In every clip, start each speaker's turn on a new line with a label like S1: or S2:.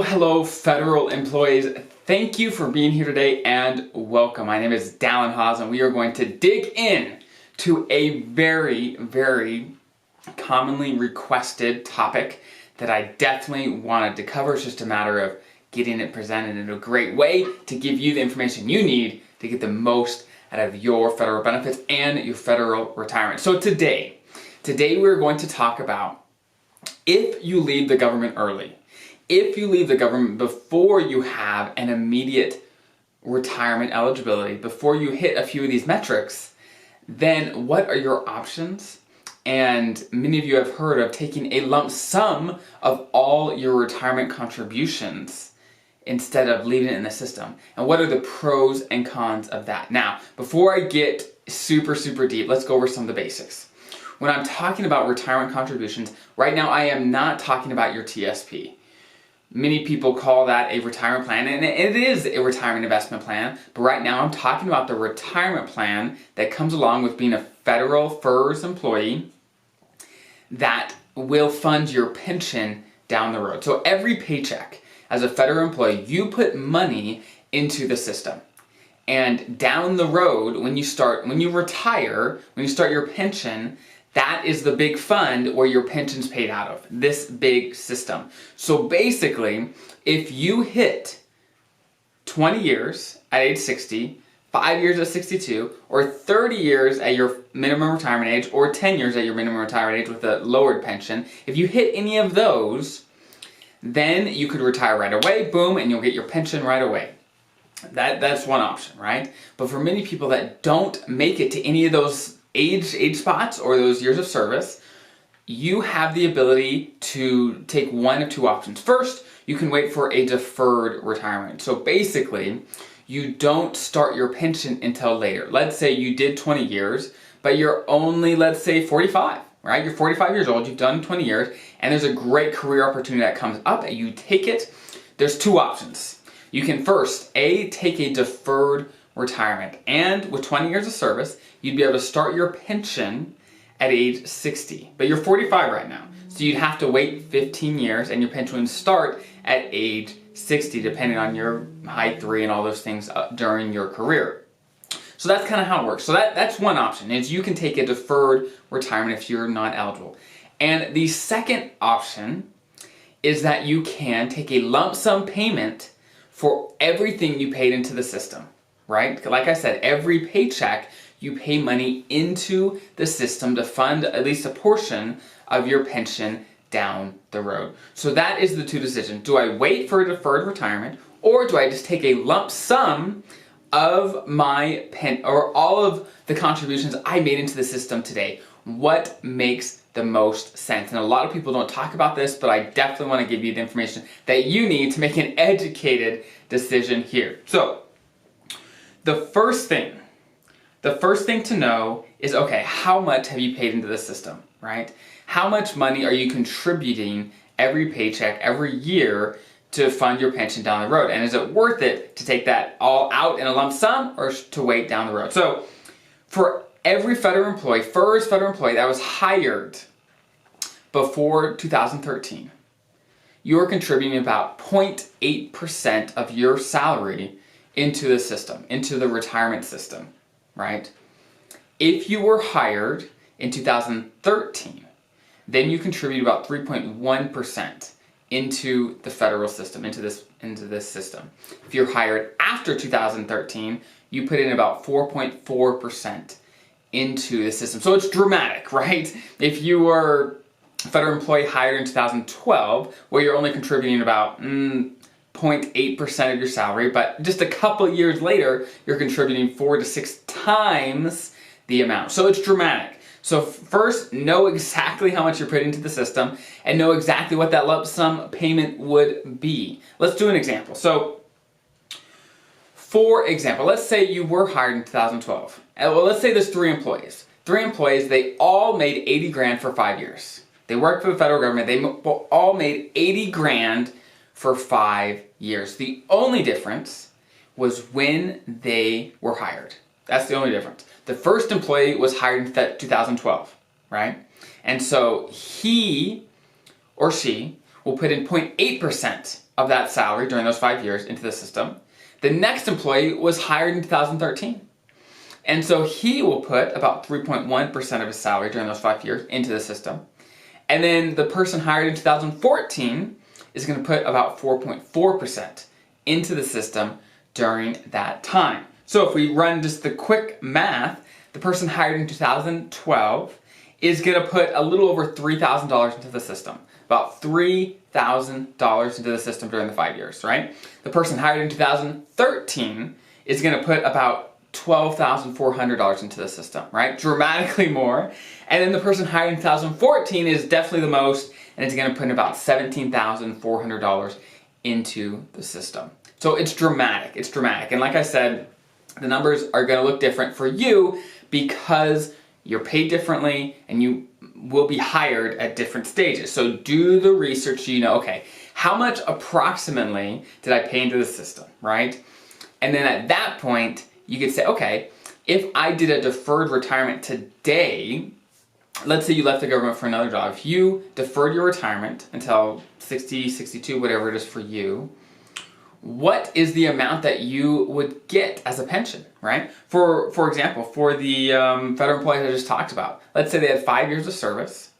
S1: Hello, federal employees. Thank you for being here today and welcome. My name is Dallen Haws and we are going to dig in to a very commonly requested topic that I definitely wanted to cover. It's just a matter of getting it presented in a great way to give you the information you need to get the most out of your federal benefits and your federal retirement. So today we're going to talk about if you leave the government early. If you leave the government before you have an immediate retirement eligibility, before you hit a few of these metrics, then what are your options? And many of you have heard of taking a lump sum of all your retirement contributions instead of leaving it in the system. And what are the pros and cons of that? Now, before I get super deep, let's go over some of the basics. When I'm talking about retirement contributions, right now I am not talking about your TSP. Many people call that a retirement plan, and it is a retirement investment plan, but right now I'm talking about the retirement plan that comes along with being a federal FERS employee that will fund your pension down the road. So every paycheck as a federal employee, you put money into the system. And down the road, when you retire, when you start your pension, that is the big fund where your pension's paid out of, this big system. So basically, if you hit 20 years at age 60, 5 years at 62, or 30 years at your minimum retirement age, or 10 years at your minimum retirement age with a lowered pension, if you hit any of those, then you could retire right away, boom, and you'll get your pension right away. That's one option, right? But for many people that don't make it to any of those age spots or those years of service, you have the ability to take one of two options. First, you can wait for a deferred retirement. So basically, you don't start your pension until later. Let's say you did 20 years, but you're only, let's say, 45, right? You're 45 years old, you've done 20 years, and there's a great career opportunity that comes up, and you take it. There's two options. You can first, take a deferred retirement, and with 20 years of service, you'd be able to start your pension at age 60. But you're 45 right now, so you'd have to wait 15 years, and your pension would start at age 60, depending on your height, 3, and all those things during your career. So that's kind of how it works. So that's one option, is you can take a deferred retirement if you're not eligible. And the second option is that you can take a lump sum payment for everything you paid into the system, right? Like I said, every paycheck you pay money into the system to fund at least a portion of your pension down the road. So that is the two decisions. Do I wait for a deferred retirement, or do I just take a lump sum of my or all of the contributions I made into the system today? What makes the most sense? And a lot of people don't talk about this, but I definitely want to give you the information that you need to make an educated decision here. So the first thing to know is, okay, how much have you paid into the system, right? How much money are you contributing every paycheck, every year to fund your pension down the road? And is it worth it to take that all out in a lump sum or to wait down the road? So for every federal employee, first federal employee that was hired before 2013, you're contributing about 0.8% of your salary into the system, into the retirement system, right? If you were hired in 2013, then you contribute about 3.1% into the federal system, into this system. If you're hired after 2013, you put in about 4.4% into the system. So it's dramatic, right? If you were a federal employee hired in 2012, well, you're only contributing about 0.8% of your salary, but just a couple years later, you're contributing 4 to 6 times the amount. So it's dramatic. So first, know exactly how much you're putting into the system and know exactly what that lump sum payment would be. Let's do an example. So, for example, let's say you were hired in 2012. Well, let's say there's 3 employees. 3 employees, they all made 80 grand for 5 years. They worked for the federal government. They all made 80 grand for 5 years. The only difference was when they were hired. That's the only difference. The first employee was hired in 2012, right? And so he or she will put in 0.8% of that salary during those 5 years into the system. The next employee was hired in 2013. And so he will put about 3.1% of his salary during those 5 years into the system. And then the person hired in 2014 is going to put about 4.4% into the system during that time. So if we run just the quick math, the person hired in 2012 is going to put a little over $3,000 into the system. About $3,000 into the system during the 5 years, right? The person hired in 2013 is going to put about $12,400 into the system, right? Dramatically more. And then the person hired in 2014 is definitely the most, and it's going to put about $17,400 into the system. So it's dramatic. It's dramatic. And like I said, the numbers are going to look different for you because you're paid differently and you will be hired at different stages. So do the research so you know, okay, how much approximately did I pay into the system, right? And then at that point, you could say, okay, if I did a deferred retirement today, let's say you left the government for another job. If you deferred your retirement until 60, 62, whatever it is for you, what is the amount that you would get as a pension, right? For example, for the federal employees I just talked about, let's say they had 5 years of service,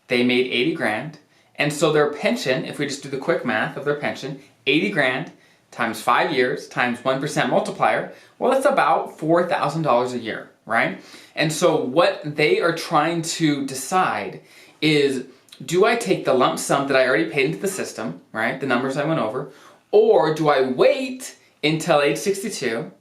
S1: they made 80 grand, and so their pension, if we just do the quick math of their pension, 80 grand times 5 years times 1% multiplier, well, it's about $4,000 a year, right? And so what they are trying to decide is, do I take the lump sum that I already paid into the system, right? The numbers I went over, or do I wait until age 62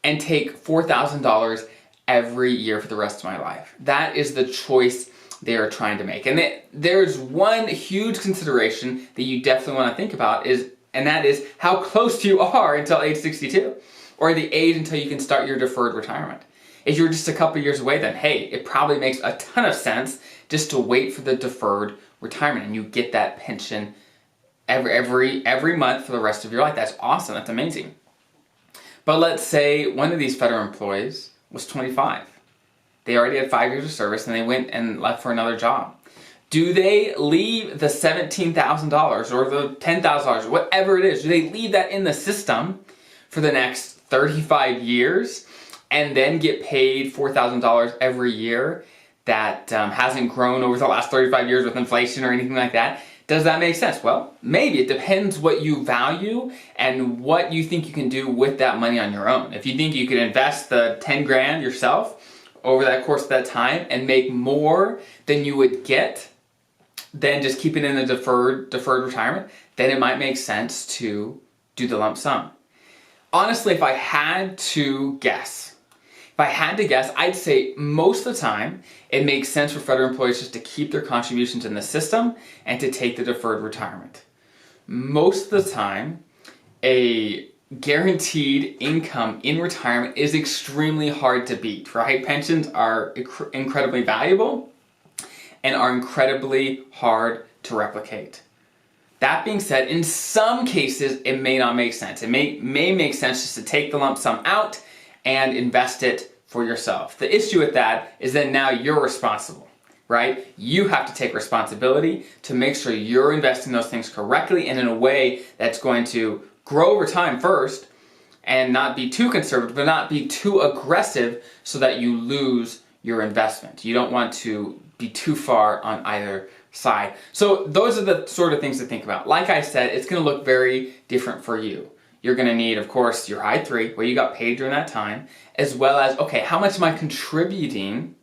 S1: and take $4,000 every year for the rest of my life? That is the choice they are trying to make. And there's one huge consideration that you definitely want to think about and that is how close you are until age 62, or the age until you can start your deferred retirement. If you're just a couple years away, then hey, it probably makes a ton of sense just to wait for the deferred retirement and you get that pension every month for the rest of your life. That's awesome. That's amazing. But let's say one of these federal employees was 25. They already had 5 years of service and they went and left for another job. Do they leave the $17,000 or the $10,000, whatever it is, do they leave that in the system for the next 35 years and then get paid $4,000 every year that hasn't grown over the last 35 years with inflation or anything like that? Does that make sense? Well, maybe. It depends what you value and what you think you can do with that money on your own. If you think you could invest the 10 grand yourself over that course of that time and make more than you would get than just keeping it in a deferred retirement, then it might make sense to do the lump sum. Honestly, if I had to guess, I'd say most of the time it makes sense for federal employees just to keep their contributions in the system and to take the deferred retirement. Most of the time, a guaranteed income in retirement is extremely hard to beat, right? Pensions are incredibly valuable and are incredibly hard to replicate. That being said, in some cases, it may not make sense. It may make sense just to take the lump sum out and invest it for yourself. The issue with that is that now you're responsible, right? You have to take responsibility to make sure you're investing those things correctly and in a way that's going to grow over time first and not be too conservative, but not be too aggressive so that you lose your investment. You don't want to be too far on either side. So those are the sort of things to think about. Like I said, it's going to look very different for you. You're going to need, of course, your I-3, where you got paid during that time, as well as, okay, how much am I contributing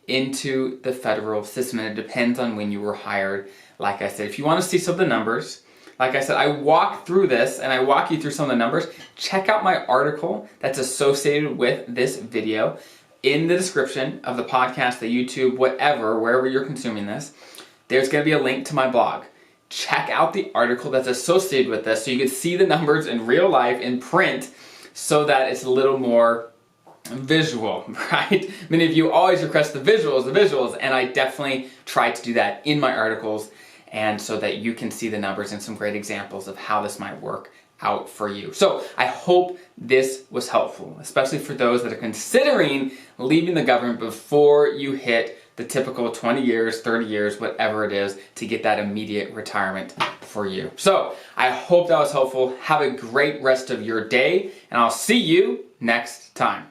S1: into the federal system? And it depends on when you were hired. Like I said, if you want to see some of the numbers, like I said, I walk through this and I walk you through some of the numbers. Check out my article that's associated with this video in the description of the podcast, the YouTube, whatever, wherever you're consuming this. There's going to be a link to my blog. Check out the article that's associated with this so you can see the numbers in real life in print so that it's a little more visual, right? Many of you always request the visuals, and I definitely try to do that in my articles and so that you can see the numbers and some great examples of how this might work out for you. So I hope this was helpful, especially for those that are considering leaving the government before you hit the typical 20 years, 30 years, whatever it is, to get that immediate retirement for you. So I hope that was helpful. Have a great rest of your day, and I'll see you next time.